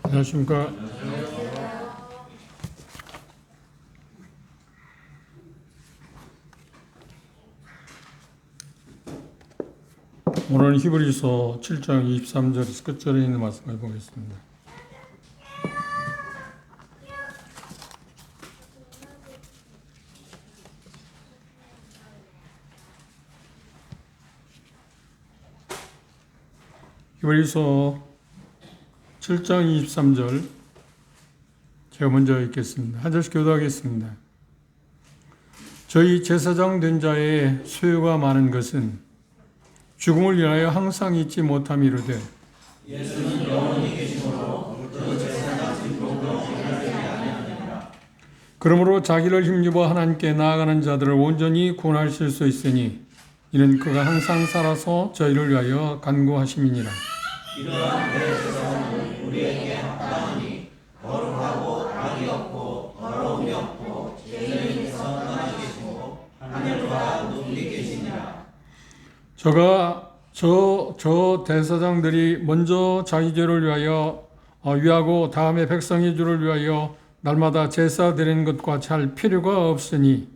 안녕하십니까. 오늘은 히브리서 7장 23절 끝절에 있는 말씀을 보겠습니다. 히브리서 7장 23절 제가 먼저 읽겠습니다. 한 절씩 교도하겠습니다. 저희 제사장 된 자의 소유가 많은 것은 죽음을 위하여 항상 잊지 못함이로되 예수는 영원히 계심으로 저희 제사장은 영원히 아니하니라. 그러므로 자기를 힘입어 하나님께 나아가는 자들을 온전히 구원하실 수 있으니 이는 그가 항상 살아서 저희를 위하여 간구하심이니라. 이러한 대제사장은 우리에게 합당하니 거룩하고 악이 없고 더러움이 없고 죄인에서 떠나 계시고 하늘과 높이 계시니라. 저 대사장들이 먼저 자기 죄를 위하여 위하고 다음에 백성의 죄를 위하여 날마다 제사 드리는 것과 같이 할 필요가 없으니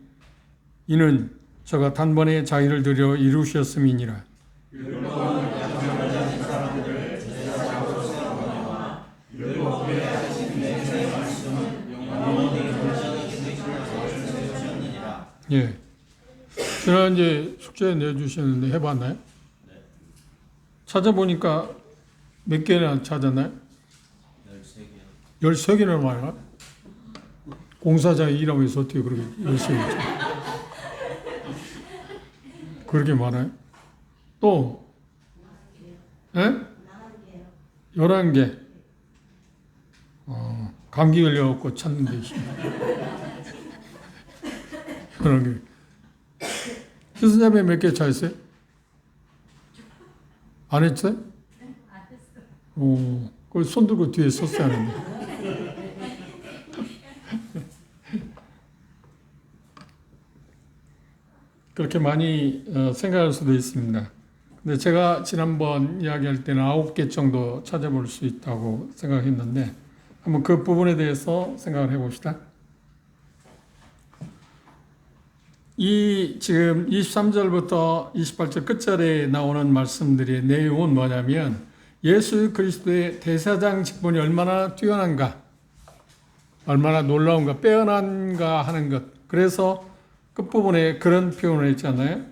이는 저가 단번에 자기를 드려 이루셨음이니라. 율법은 약점을 가진 사람들을 제사장으로 세워놓으나 율법에 하신 내 말씀은 영원히 결정하신 것을 세우셨느니라. 예. 지난 이제 숙제 내주셨는데 해봤나요? 네. 찾아보니까 몇 개나 찾았나요? 13개. 13개나 많아? 공사장이 일하고 있어 어떻게 그렇게 13개 그렇게 많아요? 또? 예? 11개. 감기 걸려갖고 찾는데 11개. 희수자매 몇 개 찾았어요? 안 했어요? 안 했어요. 그 손 들고 뒤에 섰어야 하는데. 그렇게 많이 생각할 수도 있습니다. 근데 제가 지난번 이야기할 때는 9개 정도 찾아볼 수 있다고 생각했는데 한번 그 부분에 대해서 생각을 해봅시다. 이 지금 23절부터 28절 끝절에 나오는 말씀들의 내용은 뭐냐면 예수 그리스도의 대사장 직분이 얼마나 뛰어난가, 얼마나 놀라운가, 빼어난가 하는 것. 그래서 끝부분에 그런 표현을 했잖아요.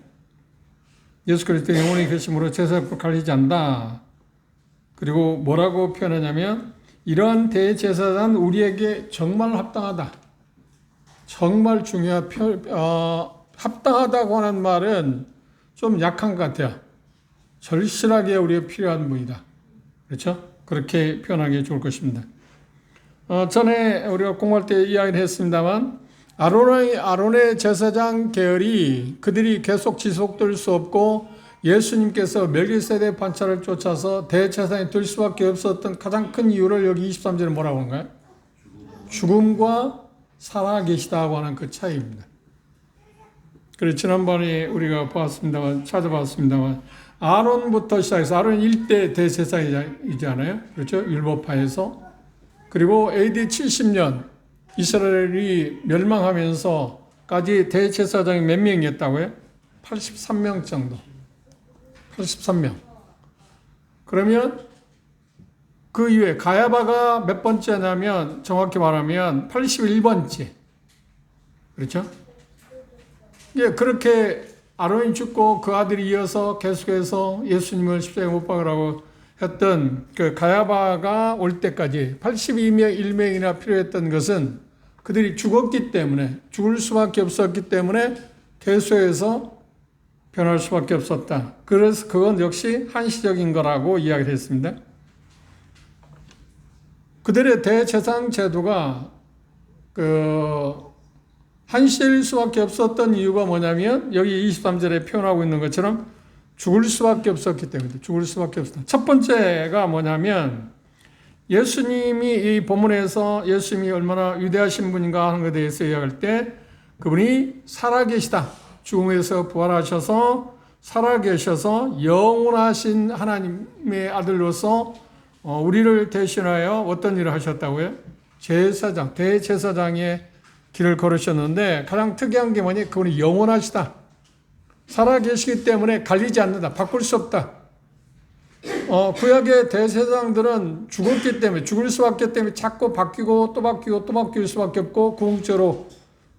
예수 그리스도 영원히 계심으로 제사장을 가리지 않는다. 그리고 뭐라고 표현하냐면 이러한 대제사장은 우리에게 정말 합당하다. 정말 중요한 합당하다고 하는 말은 좀 약한 것 같아요. 절실하게 우리에게 필요한 분이다. 그렇죠? 그렇게 표현하기 좋을 것입니다. 전에 우리가 공부할 때 이야기를 했습니다만 아론의 제사장 계열이 그들이 계속 지속될 수 없고 예수님께서 멜기세덱 반차를 쫓아서 대제사장이 될 수밖에 없었던 가장 큰 이유를 여기 23절에 뭐라고 하는가요? 죽음과 살아계시다고 하는 그 차이입니다. 그래서 지난번에 우리가 찾아봤습니다만 아론부터 시작해서 아론은 1대 대제사장이잖아요. 그렇죠? 율법파에서. 그리고 AD 70년 이스라엘이 멸망하면서까지 대제사장이 몇 명이었다고요? 83명 정도. 83명. 그러면 그 이후에 가야바가 몇 번째냐면 정확히 말하면 81번째. 그렇죠? 예, 그렇게 아론이 죽고 그 아들이 이어서 계속해서 예수님을 십자가에 못 박으라고 했던 그 가야바가 올 때까지 82명, 1명이나 필요했던 것은 그들이 죽었기 때문에, 죽을 수밖에 없었기 때문에 계속해서 변할 수밖에 없었다. 그래서 그건 역시 한시적인 거라고 이야기를 했습니다. 그들의 대제사장 제도가 한시일 수밖에 없었던 이유가 뭐냐면 여기 23절에 표현하고 있는 것처럼 죽을 수밖에 없었기 때문에 죽을 수밖에 없었다. 첫 번째가 뭐냐면 예수님이 이 본문에서 예수님이 얼마나 위대하신 분인가 하는 것에 대해서 이야기할 때 그분이 살아계시다. 죽음에서 부활하셔서 살아계셔서 영원하신 하나님의 아들로서 우리를 대신하여 어떤 일을 하셨다고요? 제사장, 대제사장의 길을 걸으셨는데 가장 특이한 게 뭐니? 그분이 영원하시다. 살아계시기 때문에 갈리지 않는다. 바꿀 수 없다. 구약의 대제사장들은 죽었기 때문에, 죽을 수밖에 없기 때문에 자꾸 바뀌고 또 바뀌고 또 바뀔 수밖에 없고 궁극적으로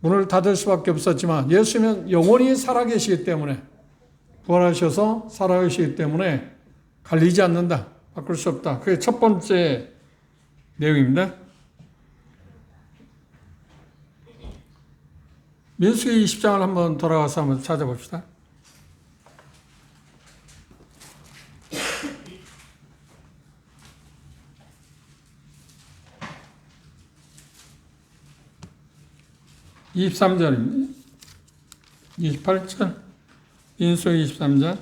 문을 닫을 수밖에 없었지만 예수는 영원히 살아계시기 때문에, 부활하셔서 살아계시기 때문에 갈리지 않는다. 바꿀 수 없다. 그게 첫 번째 내용입니다. 민수기 20장을 한번 돌아가서 한번 찾아봅시다. (23절입니다) 28절 민수기 23장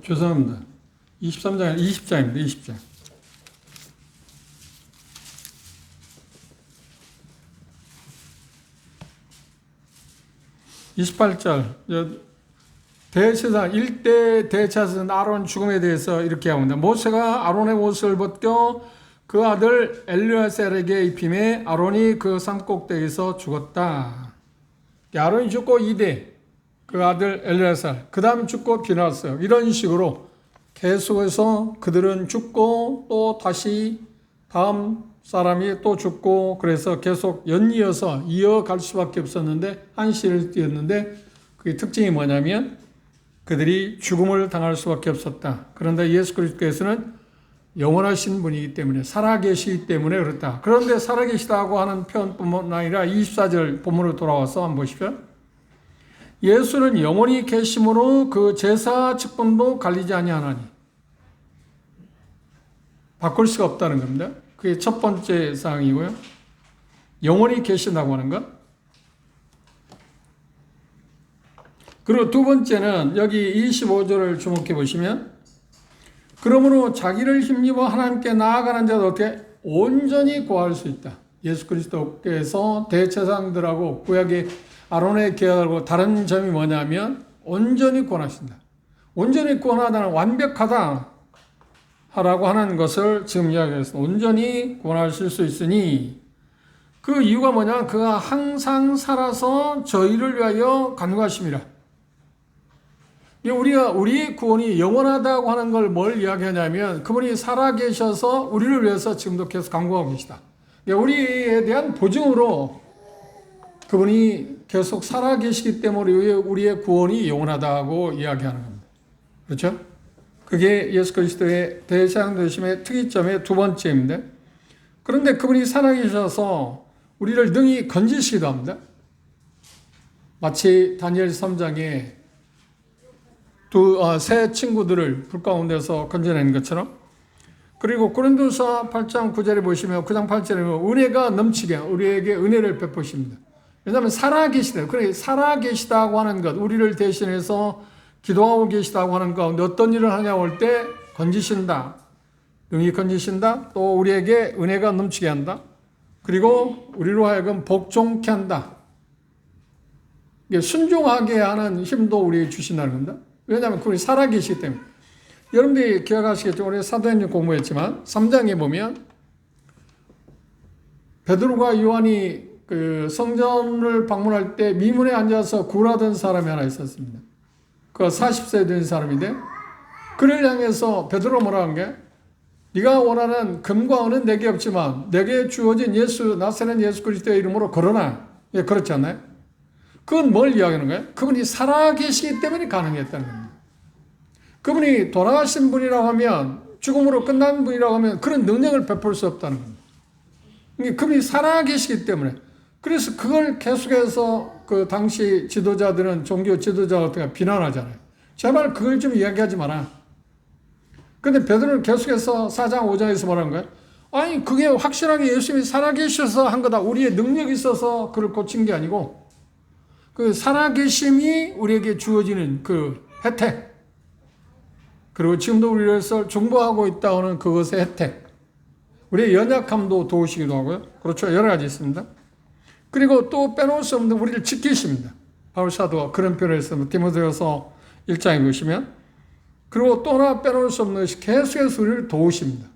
죄송합니다. 23장, 20장입니다. 20장. 28절. 대제사장 1대 대제사장 아론 죽음에 대해서 이렇게 합니다. 모세가 아론의 옷을 벗겨 그 아들 엘르아셀에게 입힘에 아론이 그 산꼭대기에서 죽었다. 아론이 죽고 2대 그 아들 엘르아셀, 그 다음 죽고 비나왔어요. 이런 식으로 계속해서 그들은 죽고 또 다시 다음 사람이 또 죽고, 그래서 계속 연이어서 이어갈 수밖에 없었는데, 한 시를 띄었는데, 그게 특징이 뭐냐면 그들이 죽음을 당할 수밖에 없었다. 그런데 예수 그리스도께서는 영원하신 분이기 때문에, 살아계시기 때문에 그렇다. 그런데 살아계시다고 하는 표현뿐만 아니라 24절 본문으로 돌아와서 한번 보십시오. 예수는 영원히 계심으로 그 제사 직분도 갈리지 아니하나니, 바꿀 수가 없다는 겁니다. 그게 첫 번째 사항이고요. 영원히 계신다고 하는 것. 그리고 두 번째는 여기 25절을 주목해 보시면, 그러므로 자기를 힘입어 하나님께 나아가는 자도 어떻게 온전히 구할 수 있다. 예수 그리스도께서 대제사장들하고 구약의 아론의 계약하고 다른 점이 뭐냐면 온전히 구원하신다. 온전히 구원하다는 완벽하다 하라고 하는 것을 지금 이야기했습니다. 온전히 구원하실 수 있으니, 그 이유가 뭐냐면 그가 항상 살아서 저희를 위하여 간구하심이라. 우리의 구원이 영원하다고 하는 걸 뭘 이야기하냐면, 그분이 살아계셔서 우리를 위해서 지금도 계속 간구하고 계시다. 우리에 대한 보증으로 그분이 계속 살아계시기 때문에 우리의 구원이 영원하다고 이야기하는 겁니다. 그렇죠? 그게 예수 그리스도의 대제사장 되심의 특이점의 두 번째입니다. 그런데 그분이 살아계셔서 우리를 능히 건지시기도 합니다. 마치 다니엘 3장에 세 친구들을 불 가운데서 건져낸 것처럼, 그리고 고린도서 8장 9절에 보시면 9장 8절에 보면 은혜가 넘치게 우리에게 은혜를 베푸십니다. 왜냐하면 살아계시다. 그래, 살아계시다고 하는 것, 우리를 대신해서 기도하고 계시다고 하는 가운데 어떤 일을 하냐고 할 때 건지신다. 능히 건지신다. 또 우리에게 은혜가 넘치게 한다. 그리고 우리로 하여금 복종케 한다. 순종하게 하는 힘도 우리에게 주신다는 겁니다. 왜냐하면 그분이 살아계시기 때문에. 여러분들이 기억하시겠지만 우리 사도행전 공부했지만 3장에 보면 베드로가 요한이 그 성전을 방문할 때 미문에 앉아서 굴하던 사람이 하나 있었습니다. 그 40세 된 사람인데, 그를 향해서 베드로 뭐라 한 게, 네가 원하는 금과 은은 내게 없지만 내게 주어진 나사렛 예수 그리스도의 이름으로 걸어놔. 예, 그렇지 않나요? 그건 뭘 이야기하는 거예요? 그분이 살아계시기 때문에 가능했다는 겁니다. 그분이 돌아가신 분이라고 하면, 죽음으로 끝난 분이라고 하면 그런 능력을 베풀 수 없다는 겁니다. 그분이 살아계시기 때문에. 그래서 그걸 계속해서 그 당시 지도자들은, 종교 지도자가 비난하잖아요. 제발 그걸 좀 이야기하지 마라. 근데 베드로는 계속해서 4장 5장에서 뭐라는 거예요? 아니, 그게 확실하게 예수님이 살아계셔서 한 거다. 우리의 능력이 있어서 그를 고친 게 아니고, 그 살아계심이 우리에게 주어지는 그 혜택, 그리고 지금도 우리를 중보하고 있다고 하는 그것의 혜택. 우리의 연약함도 도우시기도 하고요. 그렇죠. 여러 가지 있습니다. 그리고 또 빼놓을 수 없는 우리를 지키십니다. 바울 사도가 그런 표현을 했습니다. 디모데후서 1장에 보시면. 그리고 또 하나 빼놓을 수 없는 것이 계속해서 우리를 도우십니다.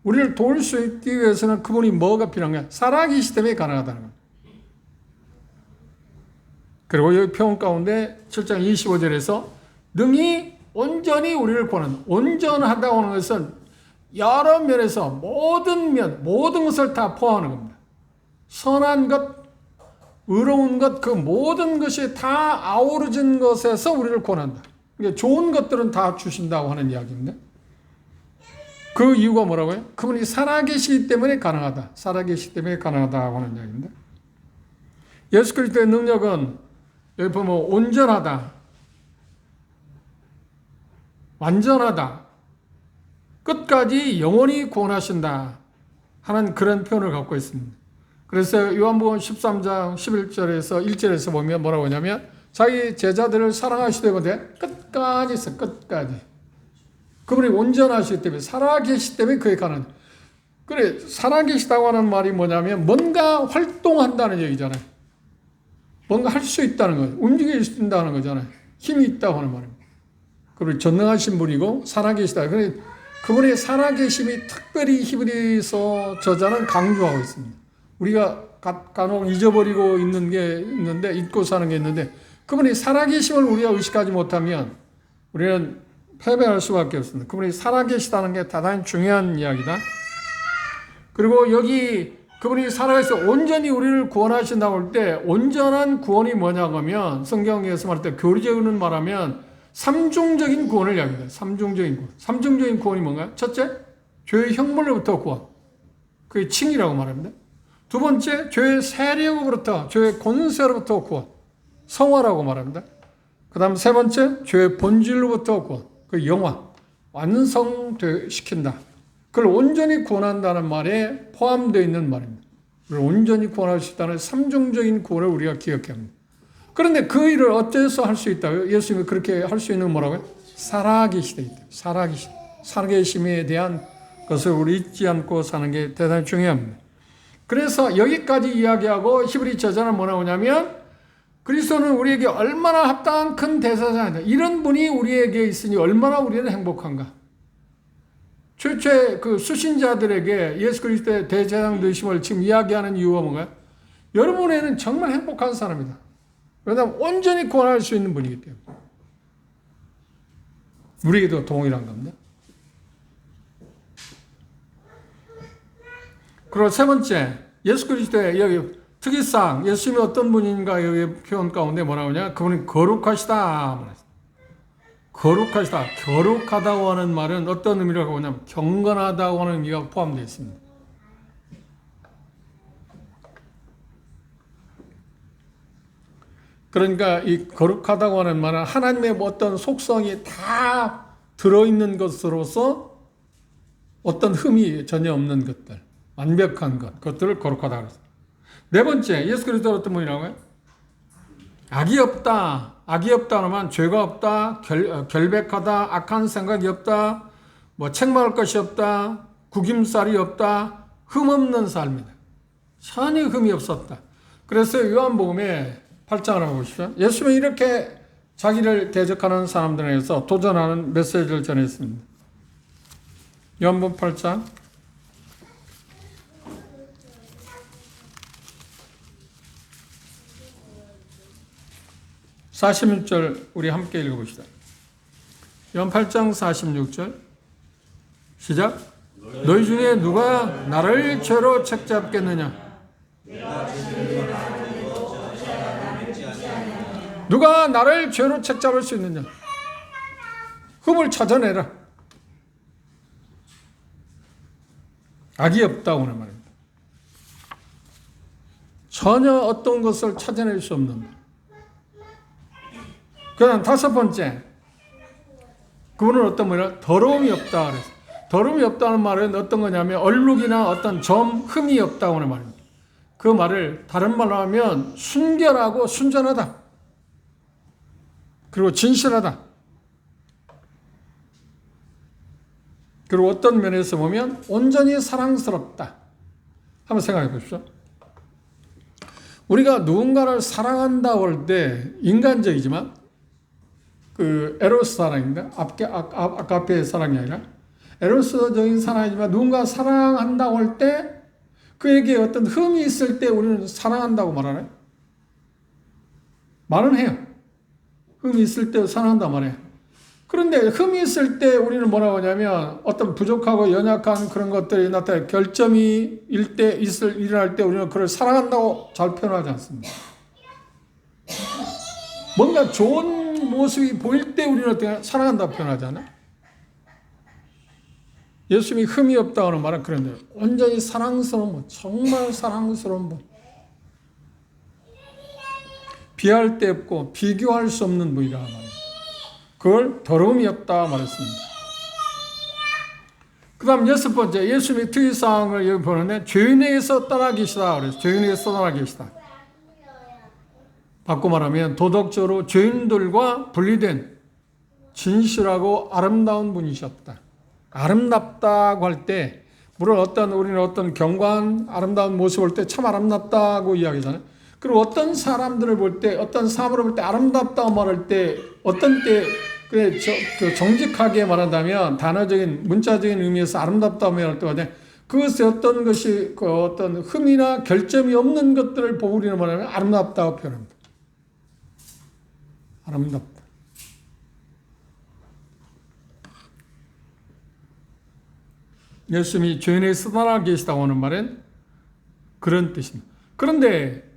우리를 도울 수 있기 위해서는 그분이 뭐가 필요한가? 살아계시기 때문에 가능하다는 겁니다. 그리고 여기 표현 가운데 7장 25절에서 능히 온전히 우리를 구하는, 온전하다고 하는 것은 여러 면에서 모든 것을 다 포함하는 겁니다. 선한 것, 의로운 것, 그 모든 것이 다 아우러진 것에서 우리를 구원한다. 그러니까 좋은 것들은 다 주신다고 하는 이야기입니다. 그 이유가 뭐라고요? 그분이 살아계시기 때문에 가능하다. 살아계시기 때문에 가능하다고 하는 이야기입니다. 예수 그리스도의 능력은 여기 보면 온전하다, 완전하다, 끝까지 영원히 구원하신다 하는 그런 표현을 갖고 있습니다. 그래서 요한복음 13장 11절에서 1절에서 보면 뭐라고 하냐면 자기 제자들을 사랑하시되 끝까지 있어. 끝까지. 그분이 온전하시기 때문에 살아계시기 때문에 그에 가는. 그래, 살아계시다고 하는 말이 뭐냐면 뭔가 활동한다는 얘기잖아요. 뭔가 할 수 있다는 거예요. 움직일 수 있다는 거잖아요. 힘이 있다고 하는 말입니다. 그리고 전능하신 분이고 살아계시다. 그래, 그분의 살아계심이 특별히 히브리서 저자는 강조하고 있습니다. 우리가 간혹 잊어버리고 있는 게 있는데, 잊고 사는 게 있는데, 그분이 살아계심을 우리가 의식하지 못하면 우리는 패배할 수밖에 없습니다. 그분이 살아계시다는 게 대단히 중요한 이야기다. 그리고 여기 그분이 살아계셔 온전히 우리를 구원하신다고 할 때 온전한 구원이 뭐냐고 하면 성경에서 말할 때 교리적으로는 말하면 삼중적인 구원을 이야기합니다. 삼중적인 구원. 삼중적인 구원이 뭔가요? 첫째, 죄의 형벌로부터 구원. 그게 칭이라고 말합니다. 두 번째, 죄의 세력으로부터, 죄의 권세로부터 구원. 성화라고 말합니다. 그 다음 세 번째, 죄의 본질로부터 구원. 그 영화. 완성시킨다. 그걸 온전히 구원한다는 말에 포함되어 있는 말입니다. 그걸 온전히 구원할 수 있다는 삼중적인 구원을 우리가 기억해야 합니다. 그런데 그 일을 어째서 할 수 있다고요? 예수님이 그렇게 할 수 있는 뭐라고요? 살아계시다. 살아계심에 대한 것을 우리 잊지 않고 사는 게 대단히 중요합니다. 그래서 여기까지 이야기하고 히브리 저자는 뭐라고 하냐면 그리스도는 우리에게 얼마나 합당한 큰 대사장이다. 이런 분이 우리에게 있으니 얼마나 우리는 행복한가. 최초의 그 수신자들에게 예수 그리스도의 대제사장 되심을 지금 이야기하는 이유가 뭔가요? 여러분에는 정말 행복한 사람이다. 왜냐하면 온전히 구원할 수 있는 분이기 때문에. 우리에게도 동일한 겁니다. 그리고 세 번째, 예수 그리스도의 여기 특이사항, 예수님이 어떤 분인가 여기 표현 가운데 뭐라고 하냐? 그분이 거룩하시다. 거룩하시다. 거룩하다고 하는 말은 어떤 의미라고 하냐면 경건하다고 하는 의미가 포함되어 있습니다. 그러니까 이 거룩하다고 하는 말은 하나님의 어떤 속성이 다 들어있는 것으로서 어떤 흠이 전혀 없는 것들, 완벽한 것, 그것들을 거룩하다고 했습니다. 네 번째, 예수 그리스도는 어떤 분이라고요? 악이 없다. 악이 없다는 말, 죄가 없다, 결백하다, 악한 생각이 없다, 뭐 책망할 것이 없다, 구김살이 없다, 흠 없는 삶이다. 전혀 흠이 없었다. 그래서 요한복음에 8장을 한번 보십시오. 예수님은 이렇게 자기를 대적하는 사람들에게서 도전하는 메시지를 전했습니다. 요한복음 8장 46절 우리 함께 읽어봅시다. 요한 8장 46절 시작. 너희 중에 누가 나를 죄로 책잡겠느냐? 누가 나를 죄로 책잡을 수 있느냐? 흠을 찾아내라. 악이 없다고 하는 말입니다. 전혀 어떤 것을 찾아낼 수 없는. 그 다음 다섯 번째, 그분은 어떤 말이야? 더러움이 없다. 그래서 더러움이 없다는 말은 어떤 거냐면 얼룩이나 어떤 점, 흠이 없다고 하는 말입니다. 그 말을 다른 말로 하면 순결하고 순전하다. 그리고 진실하다. 그리고 어떤 면에서 보면 온전히 사랑스럽다. 한번 생각해 보십시오. 우리가 누군가를 사랑한다고 할 때 인간적이지만 그 에로스 사랑인가? 아카페 사랑이 아니라 에로스적인 사랑이지만 누군가 사랑한다고 할 때 그에게 어떤 흠이 있을 때 우리는 사랑한다고 말하나요? 말은 해요. 흠이 있을 때 사랑한다고 말해요. 그런데 흠이 있을 때 우리는 뭐라고 하냐면 어떤 부족하고 연약한 그런 것들이 나타나 결점이 일어날 때 우리는 그걸 사랑한다고 잘 표현하지 않습니다. 뭔가 좋은 모습이 보일 때 우리는 어떻게 사랑한다고 표현하지 않아요? 예수님이 흠이 없다고 하는 말은 그런데 온전히 사랑스러운 분, 정말 사랑스러운 분. 비할 데 없고 비교할 수 없는 분이라 말이에요. 그걸 더러움이 없다 말했습니다. 그 다음 6번째, 예수님의 특이사항을 여기 보는데 죄인에게서 떠나 계시다 그래서 죄인에게서 떠나 계시다. 바꿔 말하면 도덕적으로 죄인들과 분리된 진실하고 아름다운 분이셨다. 아름답다고 할 때 물론 우리는 어떤 경관 아름다운 모습을 볼 때 참 아름답다고 이야기하잖아요. 그리고 어떤 사람들을 볼 때 어떤 사물을 볼 때 아름답다고 말할 때 어떤 때 정직하게 말한다면 단어적인 문자적인 의미에서 아름답다고 말할 때가 그것에 어떤 것이 어떤 흠이나 결점이 없는 것들을 보고 우리는 말하면 아름답다고 표현합니다. 아름답다. 예수님이 죄인에게서 떠나 계시다고 하는 말은 그런 뜻입니다. 그런데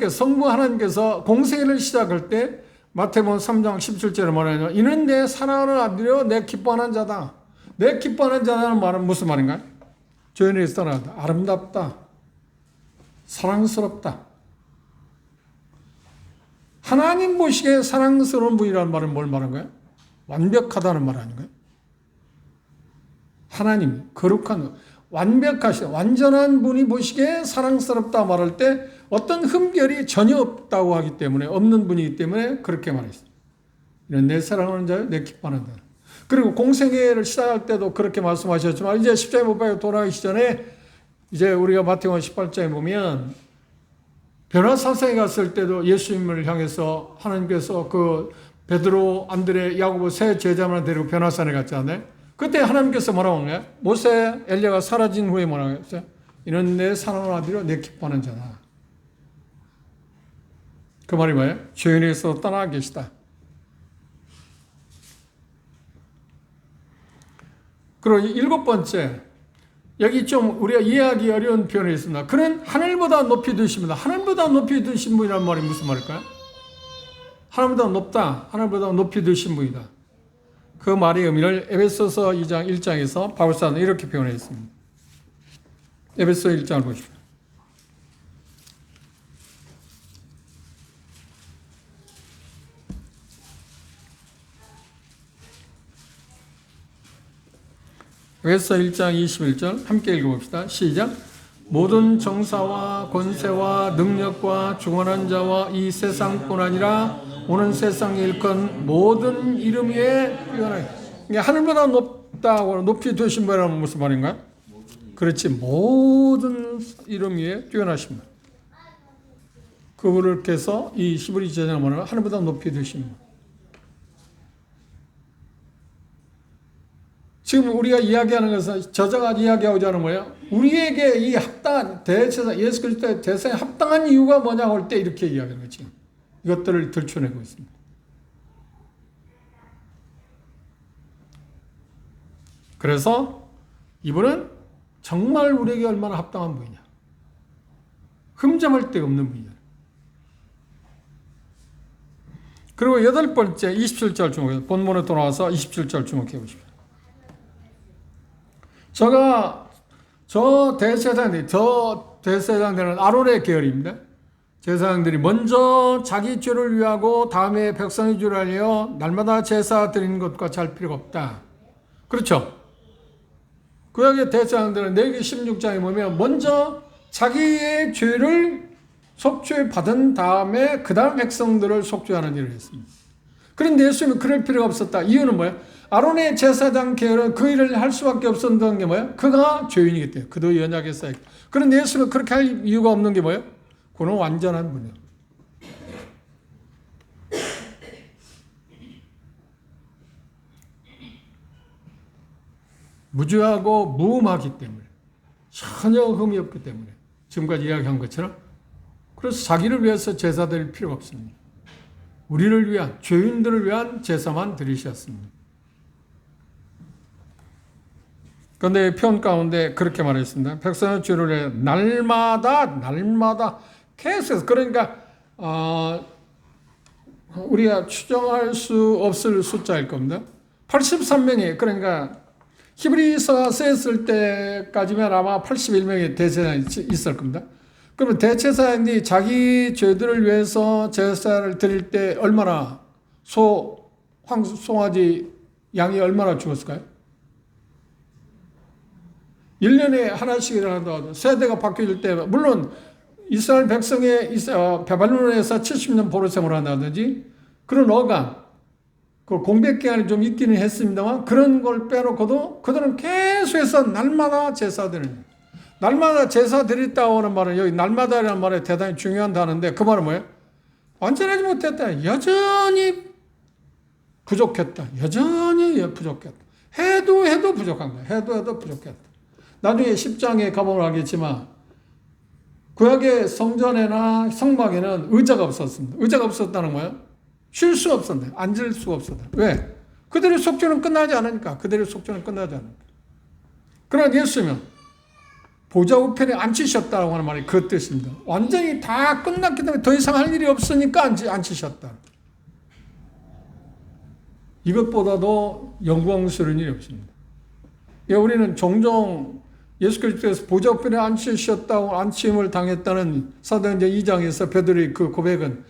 성부 하나님께서 공생애를 시작할 때 마태복음 3장 17절에 말하냐 이는 내 사랑하는 아들이요 내 기뻐하는 자다. 내 기뻐하는 자라는 말은 무슨 말인가요? 죄인에게서 떠나다. 아름답다. 사랑스럽다. 하나님 보시기에 사랑스러운 분이라는 말은 뭘 말한 거예요? 완벽하다는 말 아닌가요? 하나님, 거룩한, 완벽하신, 완전한 분이 보시기에 사랑스럽다 말할 때 어떤 흠결이 전혀 없다고 하기 때문에, 없는 분이기 때문에 그렇게 말했습니다. 이는 내 사랑하는 자요, 내 기뻐하는 자. 그리고 공생애를 시작할 때도 그렇게 말씀하셨지만, 이제 십자가에 못 박혀 돌아가기 전에, 이제 우리가 마태복음 18장에 보면, 변화사상에 갔을 때도 예수님을 향해서 하나님께서 그 베드로, 안드레, 야고보 세 제자만 데리고 변화산에 갔잖아요. 그때 하나님께서 뭐라고 한 거예요? 모세, 엘리야가 사라진 후에 뭐라고 했어요? 이는 내 사랑하는 아들이요 내 기뻐하는 자다. 그 말이 뭐예요? 죄인에게서 떠나 계시다. 그리고 7번째, 여기 좀 우리가 이해하기 어려운 표현이 있습니다. 그는 하늘보다 높이 드십니다. 하늘보다 높이 드신 분이란 말이 무슨 말일까요? 하늘보다 높다. 하늘보다 높이 드신 분이다. 그 말의 의미를 에베소서 2장 1장에서 바울사는 이렇게 표현했습니다. 에베소 1장을 보십시오. 에베소 1장 21절 함께 읽어봅시다. 시작. 모든 정사와 권세와 능력과 주관한 자와 이 세상뿐 아니라 오는 세상에 일컫는 모든 이름 위에 뛰어나게. 하늘보다 높다고 높이 되신 분이라는 무슨 말인가요? 그렇지. 모든 이름 위에 뛰어나십니다. 그분께서 이 히브리 제자는 뭐냐면 하늘보다 높이 되신 분. 지금 우리가 이야기하는 것은 저자가 이야기하고자 하는 거예요. 우리에게 이 합당한 대제사 예수 그리스도의 대사에 합당한 이유가 뭐냐고 할 때 이렇게 이야기하는 거지. 이것들을 들춰내고 있습니다. 그래서 이분은 정말 우리에게 얼마나 합당한 분이냐. 흠잡을 데가 없는 분이냐. 그리고 8번째 27절 주목해서 본문에 돌아와서 27절 주목해 보십시오. 저 대제사장들은 아론의 계열입니다. 제사장들이 먼저 자기 죄를 위하고 다음에 백성의 죄를 알려 날마다 제사 드리는 것과 잘 필요가 없다. 그렇죠? 구약의 대제사장들은 레위기 16장에 보면 먼저 자기의 죄를 속죄 받은 다음에 그 다음 백성들을 속죄하는 일을 했습니다. 그런데 예수님은 그럴 필요가 없었다. 이유는 뭐예요? 아론의 제사장 계열은 그 일을 할 수밖에 없었던 게 뭐예요? 그가 죄인이기 때문에. 그도 연약에 쌓였고. 그런데 예수는 그렇게 할 이유가 없는 게 뭐예요? 그는 완전한 분이에요. 무죄하고 무음하기 때문에. 전혀 흠이 없기 때문에. 지금까지 이야기한 것처럼. 그래서 자기를 위해서 제사 드릴 필요가 없습니다. 우리를 위한, 죄인들을 위한 제사만 드리셨습니다. 그런데 편 가운데 그렇게 말했습니다. 백성의 죄를 위해 날마다 계속, 그러니까 우리가 추정할 수 없을 숫자일 겁니다. 83명이, 그러니까 히브리서가 쓰였을 때까지면 아마 81명의 대제사장이 있을 겁니다. 그러면 대제사장이 자기 죄들을 위해서 제사를 드릴 때 얼마나 송아지 양이 얼마나 죽었을까요? 1년에 하나씩이라도 세대가 바뀌어질 때, 물론 이스라엘 백성의 바벨론에서 70년 포로 생활을 한다든지 그런 어감, 그 공백 기간이 좀 있기는 했습니다만 그런 걸 빼놓고도 그들은 계속해서 날마다 제사 드립니다. 날마다 제사 드렸다고 하는 말은, 여기 날마다라는 말에 대단히 중요한 단어인데 그 말은 뭐예요? 완전하지 못했다. 여전히 부족했다. 여전히 부족했다. 해도 부족한 거야. 해도 부족했다. 나중에 10장에 가보면 알겠지만 구약의 성전에나 성막에는 의자가 없었습니다. 의자가 없었다는 거예요? 쉴 수 없었는데, 앉을 수가 없었다. 왜? 그들의 속죄는 끝나지 않으니까. 그러나 예수님은 보좌 우편에 앉히셨다고 하는 말이 그 뜻입니다. 완전히 다 끝났기 때문에 더 이상 할 일이 없으니까 앉히셨다. 이것보다도 영광스러운 일이 없습니다. 우리는 종종 예수 그리스도께서 보좌 우편에 앉히셨다고 안침을 당했다는 사도행전 2장에서 베드로의 그 고백은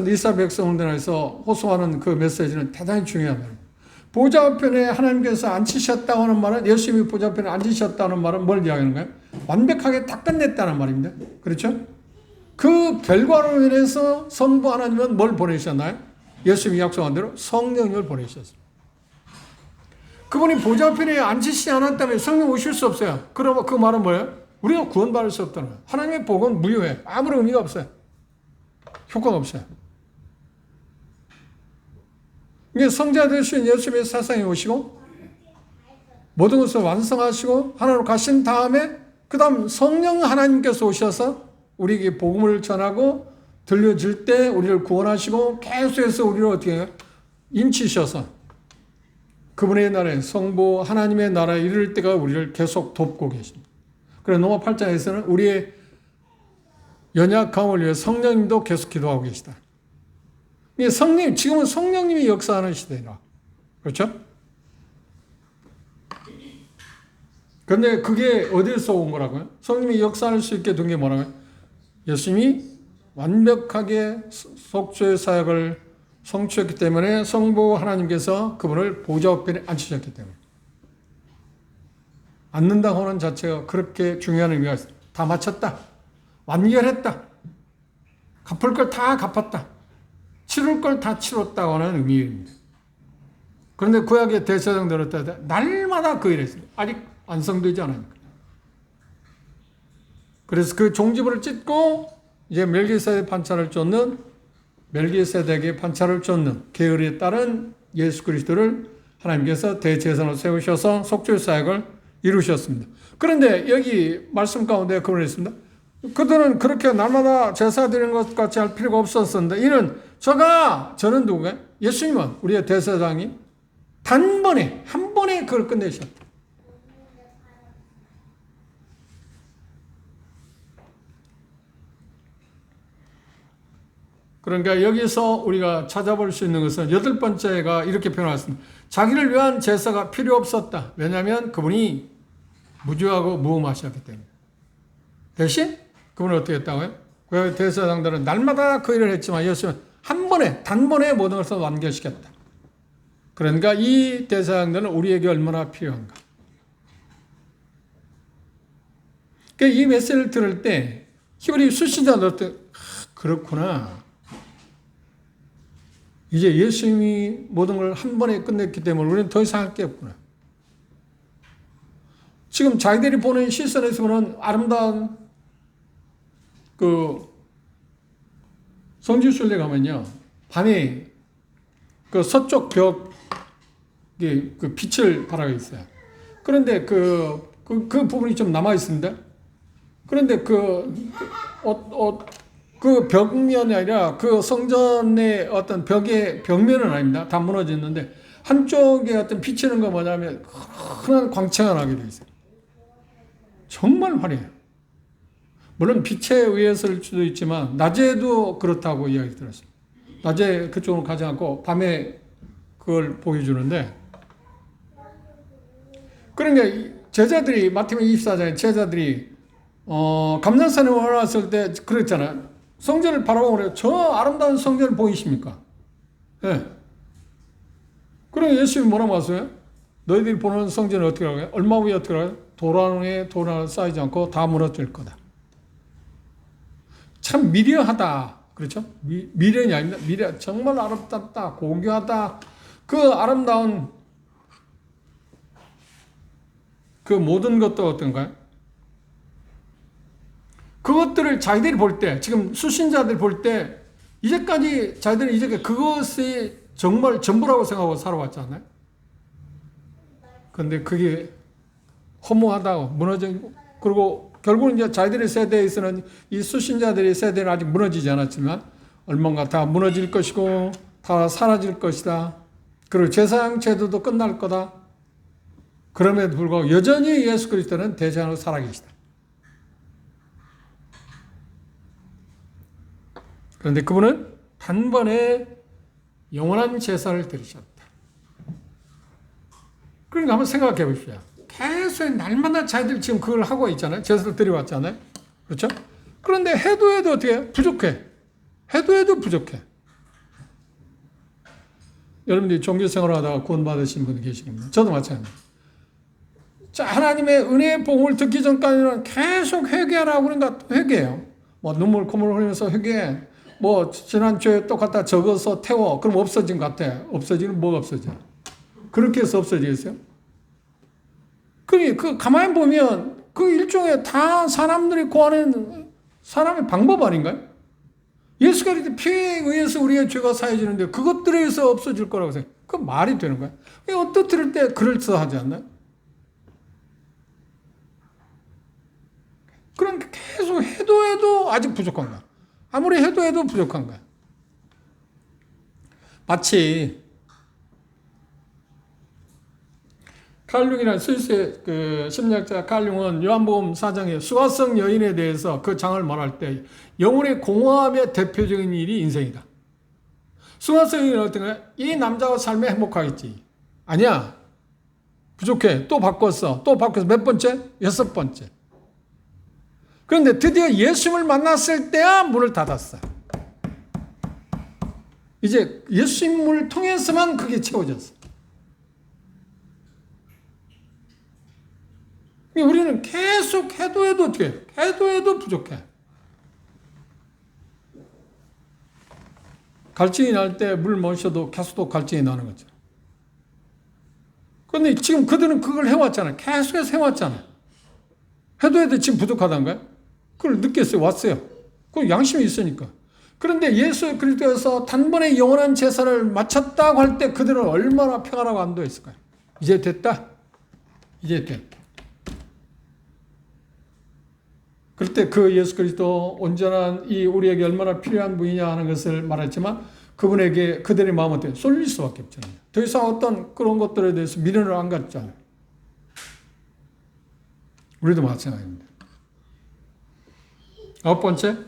이스라엘 백성을 위해서 호소하는 그 메시지는 대단히 중요한 말입니다. 보좌 우편에 하나님께서 앉히셨다고 하는 말은, 예수님이 보좌 우편에 앉으셨다는 말은 뭘 이야기하는 거예요? 완벽하게 다 끝냈다는 말입니다. 그렇죠? 그 결과로 인해서 성부 하나님은 뭘 보내셨나요? 예수님이 약속한 대로 성령을 보내셨습니다. 그분이 보좌 우편에 앉으시지 않았다면 성령 오실 수 없어요. 그러면 그 말은 뭐예요? 우리가 구원받을 수 없다는 거예요. 하나님의 복은 무효해. 아무런 의미가 없어요. 효과가 없어요. 이게 성자 되신 예수님의 세상에 오시고 모든 것을 완성하시고 하나님으로 가신 다음에 그 다음 성령 하나님께서 오셔서 우리에게 복음을 전하고 들려줄 때 우리를 구원하시고 계속해서 우리를 어떻게 해요? 인치셔서 그분의 나라에, 성부 하나님의 나라에 이를 때가 우리를 계속 돕고 계십니다. 그래서 로마 8장에서는 우리의 연약함을 위해 성령님도 계속 기도하고 계시다. 지금은 성령님이 역사하는 시대라. 그렇죠? 그런데 그게 어디서 온 거라고요? 성령님이 역사할 수 있게 된 게 뭐라고요? 예수님이 완벽하게 속죄의 사역을 성취했기 때문에 성부 하나님께서 그분을 보좌 우편에 앉히셨기 때문에. 앉는다고 하는 자체가 그렇게 중요한 의미가 있습니다. 다 마쳤다. 완결했다. 갚을 걸 다 갚았다. 치룰 걸 다 치렀다고 하는 의미입니다. 그런데 구약의 대제사장들은 날마다 그 일을 했습니다. 아직 완성되지 않으니까. 그래서 그 종지부를 찢고 이제 멜기세덱 판차를 쫓는, 멜기세덱의 판차를 쫓는 계율에 따른 예수 그리스도를 하나님께서 대제사장으로 세우셔서 속죄 사역을 이루셨습니다. 그런데 여기 말씀 가운데 그걸 했습니다. 그들은 그렇게 날마다 제사 드리는 것 같이 할 필요가 없었는데 저는 누구예요? 예수님은 우리의 대제사장이 단번에 한 번에 그걸 끝내셨다. 그러니까 여기서 우리가 찾아볼 수 있는 것은 8번째가 이렇게 표현했습니다. 자기를 위한 제사가 필요 없었다. 왜냐하면 그분이 무죄하고 무음하셨기 때문에. 대신 그분은 어떻게 했다고요? 그 대제사장들은 날마다 그 일을 했지만 예수님은 한 번에 단번에 모든 것을 완결시켰다. 그러니까 이 대제사장들은 우리에게 얼마나 필요한가. 그러니까 이 메시지를 들을 때 히브리 수신자들 그렇구나. 이제 예수님이 모든 걸 한 번에 끝냈기 때문에 우리는 더 이상 할 게 없구나. 지금 자기들이 보는 시선에서 보는 아름다운 그 성지순례 가면요, 밤에 그 서쪽 벽에 그 빛을 발하고 있어요. 그런데 그 부분이 좀 남아 있습니다. 그런데 그 벽면이 아니라 그 성전의 어떤 벽면은 아닙니다. 다 무너졌는데 한쪽에 어떤 비치는 거 뭐냐면 큰 광채가 나게 돼 있어요. 정말 화려해요. 물론 빛에 의해서일 수도 있지만 낮에도 그렇다고 이야기 들었어요. 낮에 그쪽으로 가지 않고 밤에 그걸 보여주는데, 그러니까 제자들이 마태복음 24장에 제자들이 감람산에 올라왔을 때 그랬잖아요. 성전을 바라보고 저 아름다운 성전을 보이십니까? 예. 네. 그럼 예수님이 뭐라고 하세요? 너희들이 보는 성전을 어떻게 하게? 얼마 후에 어떻게 하게? 도란 위에 도란을 쌓이지 않고 다 무너질 거다. 참 미려하다. 그렇죠? 미련이 아닙니다. 미려. 정말 아름답다. 고귀하다. 그 아름다운 그 모든 것도 어떤가요? 그것들을 자기들이 볼 때, 지금 수신자들 볼 때, 이제까지 자기들이 이제 그것이 정말 전부라고 생각하고 살아왔잖아요. 그런데 그게 허무하다고 무너지고, 그리고 결국은 이제 자기들의 세대에서는 이 수신자들의 세대는 아직 무너지지 않았지만 얼마가 다 무너질 것이고 다 사라질 것이다. 그리고 제사장 제도도 끝날 거다. 그럼에도 불구하고 여전히 예수 그리스도는 대제사장으로 살아계시다. 그런데 그분은 단번에 영원한 제사를 드리셨다. 그러니까 한번 생각해 보십시오. 계속 날마다 자기들 지금 그걸 하고 있잖아요. 제사를 드려왔잖아요. 그렇죠? 그런데 해도 어떻게 해? 부족해. 해도 부족해. 여러분들이 종교생활을 하다가 구원받으신 분이 계시겠네요. 저도 마찬가지입니다. 자, 하나님의 은혜의 복음을 듣기 전까지는 계속 회개하라고 그러니까 회개해요. 뭐 눈물 콧물 흘리면서 회개해. 뭐 지난주에 똑같다 적어서 태워. 그럼 없어진 것 같아. 없어지는 뭐가 없어져? 그렇게 해서 없어지겠어요? 그 가만히 보면 그 일종의 다 사람들이 구하는 사람의 방법 아닌가요? 예수 그리스도 피에 의해서 우리의 죄가 사해지는데 그것들에 의해서 없어질 거라고 생각해요. 그 말이 되는 거야? 어떻게 들을 때 그럴듯하지 않나요? 그러니까 계속 해도 아직 부족한 거야. 아무리 해도 부족한 거야. 마치 칼융이라는 스위스의 그 심리학자 칼융은 요한복음 4장에 수가성 여인에 대해서 그 장을 말할 때 영혼의 공허함의 대표적인 일이 인생이다. 수가성 여인은 어떤가? 이 남자와 삶에 행복하겠지. 아니야. 부족해. 또 바꿨어. 몇 번째? 6번째. 그런데 드디어 예수님을 만났을 때야 문을 닫았어. 이제 예수님을 통해서만 그게 채워졌어. 우리는 계속 해도 어떻게 해? 해도 부족해. 갈증이 날 때 물 마셔도 계속 또 갈증이 나는 거죠. 그런데 지금 그들은 그걸 해왔잖아요. 계속해서 해왔잖아요. 해도 지금 부족하다는 거야? 그걸 느꼈어요. 왔어요. 그 양심이 있으니까. 그런데 예수 그리스도에서 단번에 영원한 제사를 마쳤다고 할 때 그들은 얼마나 평안하고 안도했을까요? 이제 됐다. 이제 됐다. 그럴 때 그 예수 그리스도 온전한 이 우리에게 얼마나 필요한 분이냐 하는 것을 말했지만 그분에게 그들의 마음은 어때요? 쏠릴 수밖에 없잖아요. 더 이상 어떤 그런 것들에 대해서 미련을 안 갖잖아요. 우리도 마찬가지입니다. 9번째,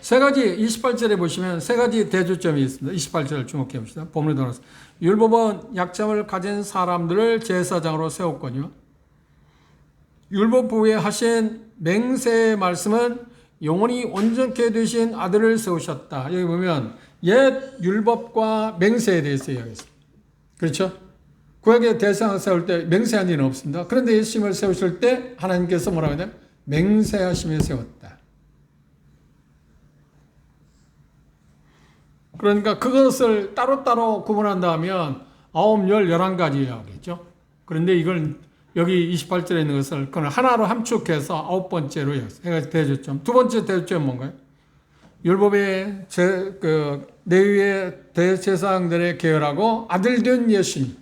세 가지 28절에 보시면 세 가지 대조점이 있습니다. 28절을 주목해 봅시다. 본문에 들어가서 율법은 약점을 가진 사람들을 제사장으로 세웠거니와 율법부에 하신 맹세의 말씀은 영원히 온전케 되신 아들을 세우셨다. 여기 보면 옛 율법과 맹세에 대해서 이야기했습니다. 그렇죠? 구약의 대상을 세울 때 맹세한 일은 없습니다. 그런데 예수님을 세우실 때 하나님께서 뭐라고 하냐? 맹세하시며 세웠다. 그러니까 그것을 따로따로 구분한다면 9, 10, 11가지 하겠죠. 그런데 이걸 여기 28절에 있는 것을 그걸 하나로 함축해서 9번째로 해가지고 대조점. 두 번째 대조점은 뭔가요? 율법의 레위의 대제사장들의 계열하고 아들된 예수님.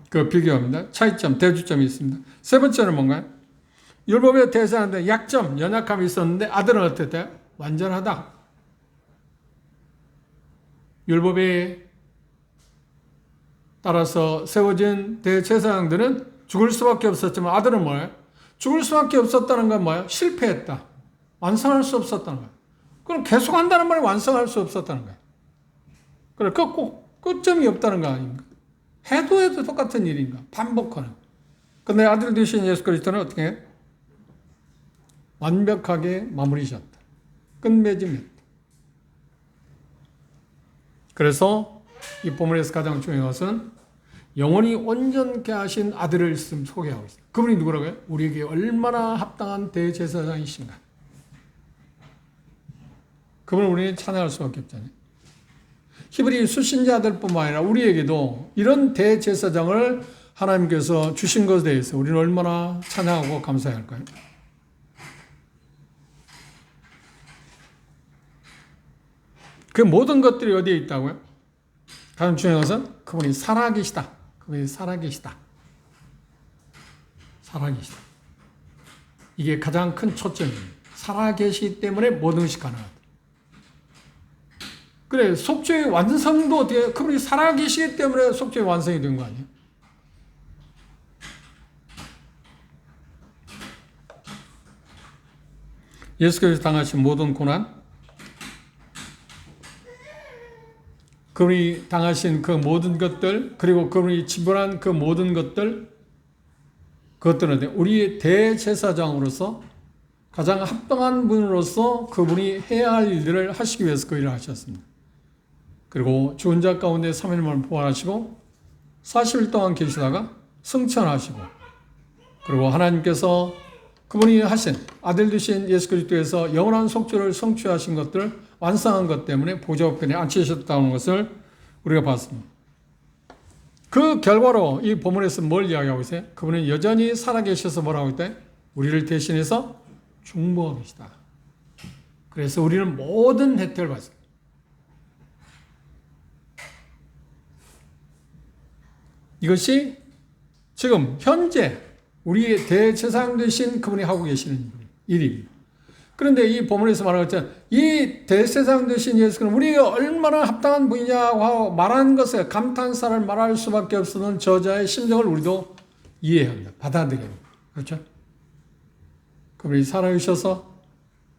그 비교합니다. 차이점, 대조점이 있습니다. 세 번째는 뭔가요? 율법의 대제사장들 약점, 연약함이 있었는데 아들은 어땠대요? 완전하다. 율법에 따라서 세워진 대제사장들은 죽을 수밖에 없었지만 아들은 뭐예요? 죽을 수밖에 없었다는 건 뭐예요? 실패했다. 완성할 수 없었다는 거예요. 그럼 계속 한다는 말이 완성할 수 없었다는 거예요. 그래, 끝점이 없다는 거 아닙니까? 해도 똑같은 일인가? 반복하는. 근데 아들 되신 예수 그리스도는 어떻게 해요? 완벽하게 마무리셨다. 끝맺음했다. 그래서 이 본문에서 가장 중요한 것은 영원히 온전케 하신 아들을 소개하고 있습니다. 그분이 누구라고요? 우리에게 얼마나 합당한 대제사장이신가. 그분을 우리는 찬양할 수밖에 없잖아요. 히브리 수신자들뿐만 아니라 우리에게도 이런 대제사장을 하나님께서 주신 것에 대해서 우리는 얼마나 찬양하고 감사해야 할까요? 그 모든 것들이 어디에 있다고요? 가장 중요한 것은 그분이 살아계시다. 그분이 살아계시다. 살아계시다. 이게 가장 큰 초점입니다. 살아계시기 때문에 모든 것이 가능하다. 그래, 속죄의 완성도 어떻게, 그분이 살아계시기 때문에 속죄의 완성이 된 거 아니에요? 예수께서 당하신 모든 고난, 그분이 당하신 그 모든 것들, 그리고 그분이 지불한 그 모든 것들, 그것들은 우리의 대제사장으로서 가장 합당한 분으로서 그분이 해야 할 일들을 하시기 위해서 그 일을 하셨습니다. 그리고 죽은 자 가운데 3일만을 부활하시고 40일 동안 계시다가 승천하시고, 그리고 하나님께서 그분이 하신 아들 되신 예수 그리스도에서 영원한 속죄를 성취하신 것들을 완성한 것 때문에 보좌 우편에 앉히셨다는 것을 우리가 봤습니다. 그 결과로 이 본문에서 뭘 이야기하고 있어요? 그분은 여전히 살아계셔서 뭐라고 했대? 우리를 대신해서 중보하고 계시다. 그래서 우리는 모든 혜택을 받습니다. 이것이 지금 현재 우리의 대제사장 되신 그분이 하고 계시는 일입니다. 그런데 이 본문에서 말하고 있잖아요. 이 대제사장 되신 예수는 우리가 얼마나 합당한 분이냐고 말하는 것에 감탄사를 말할 수밖에 없는 저자의 심정을 우리도 이해해야 합니다. 받아들여야 합니다. 그렇죠? 그분이 살아계셔서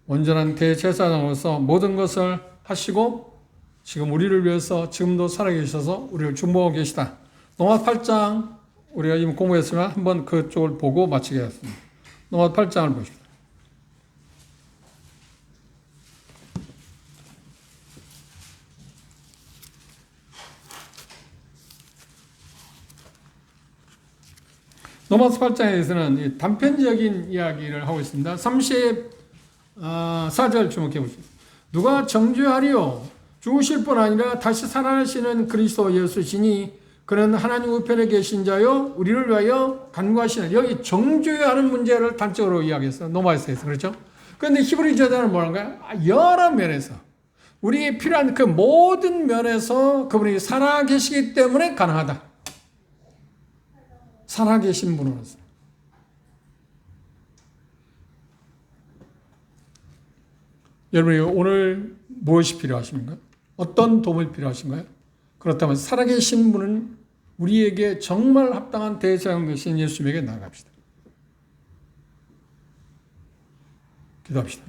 온전한 대제사장으로서 모든 것을 하시고 지금 우리를 위해서 지금도 살아계셔서 우리를 중보하고 계시다. 로마 8장 우리가 이미 공부했지만 한번 그쪽을 보고 마치겠습니다. 로마 8장을 보십시오. 로마서 8장에서는 단편적인 이야기를 하고 있습니다. 34절 주목해 보십시오. 누가 정죄하리요? 죽으실 뿐 아니라 다시 살아나시는 그리스도 예수시니 그는 하나님 우편에 계신 자요 우리를 위하여 간구하시는, 여기 정죄하는 문제를 단적으로 이야기했어요. 로마서에서. 그렇죠? 그런데 히브리 저자는 뭐라는가요? 여러 면에서 우리의 필요한 그 모든 면에서 그분이 살아계시기 때문에 가능하다. 살아계신 분으로서. 여러분이 오늘 무엇이 필요하십니까? 어떤 도움이 필요하신가요? 그렇다면 살아계신 분은 우리에게 정말 합당한 대제사장 되신 예수님에게 나아갑시다. 기도합시다.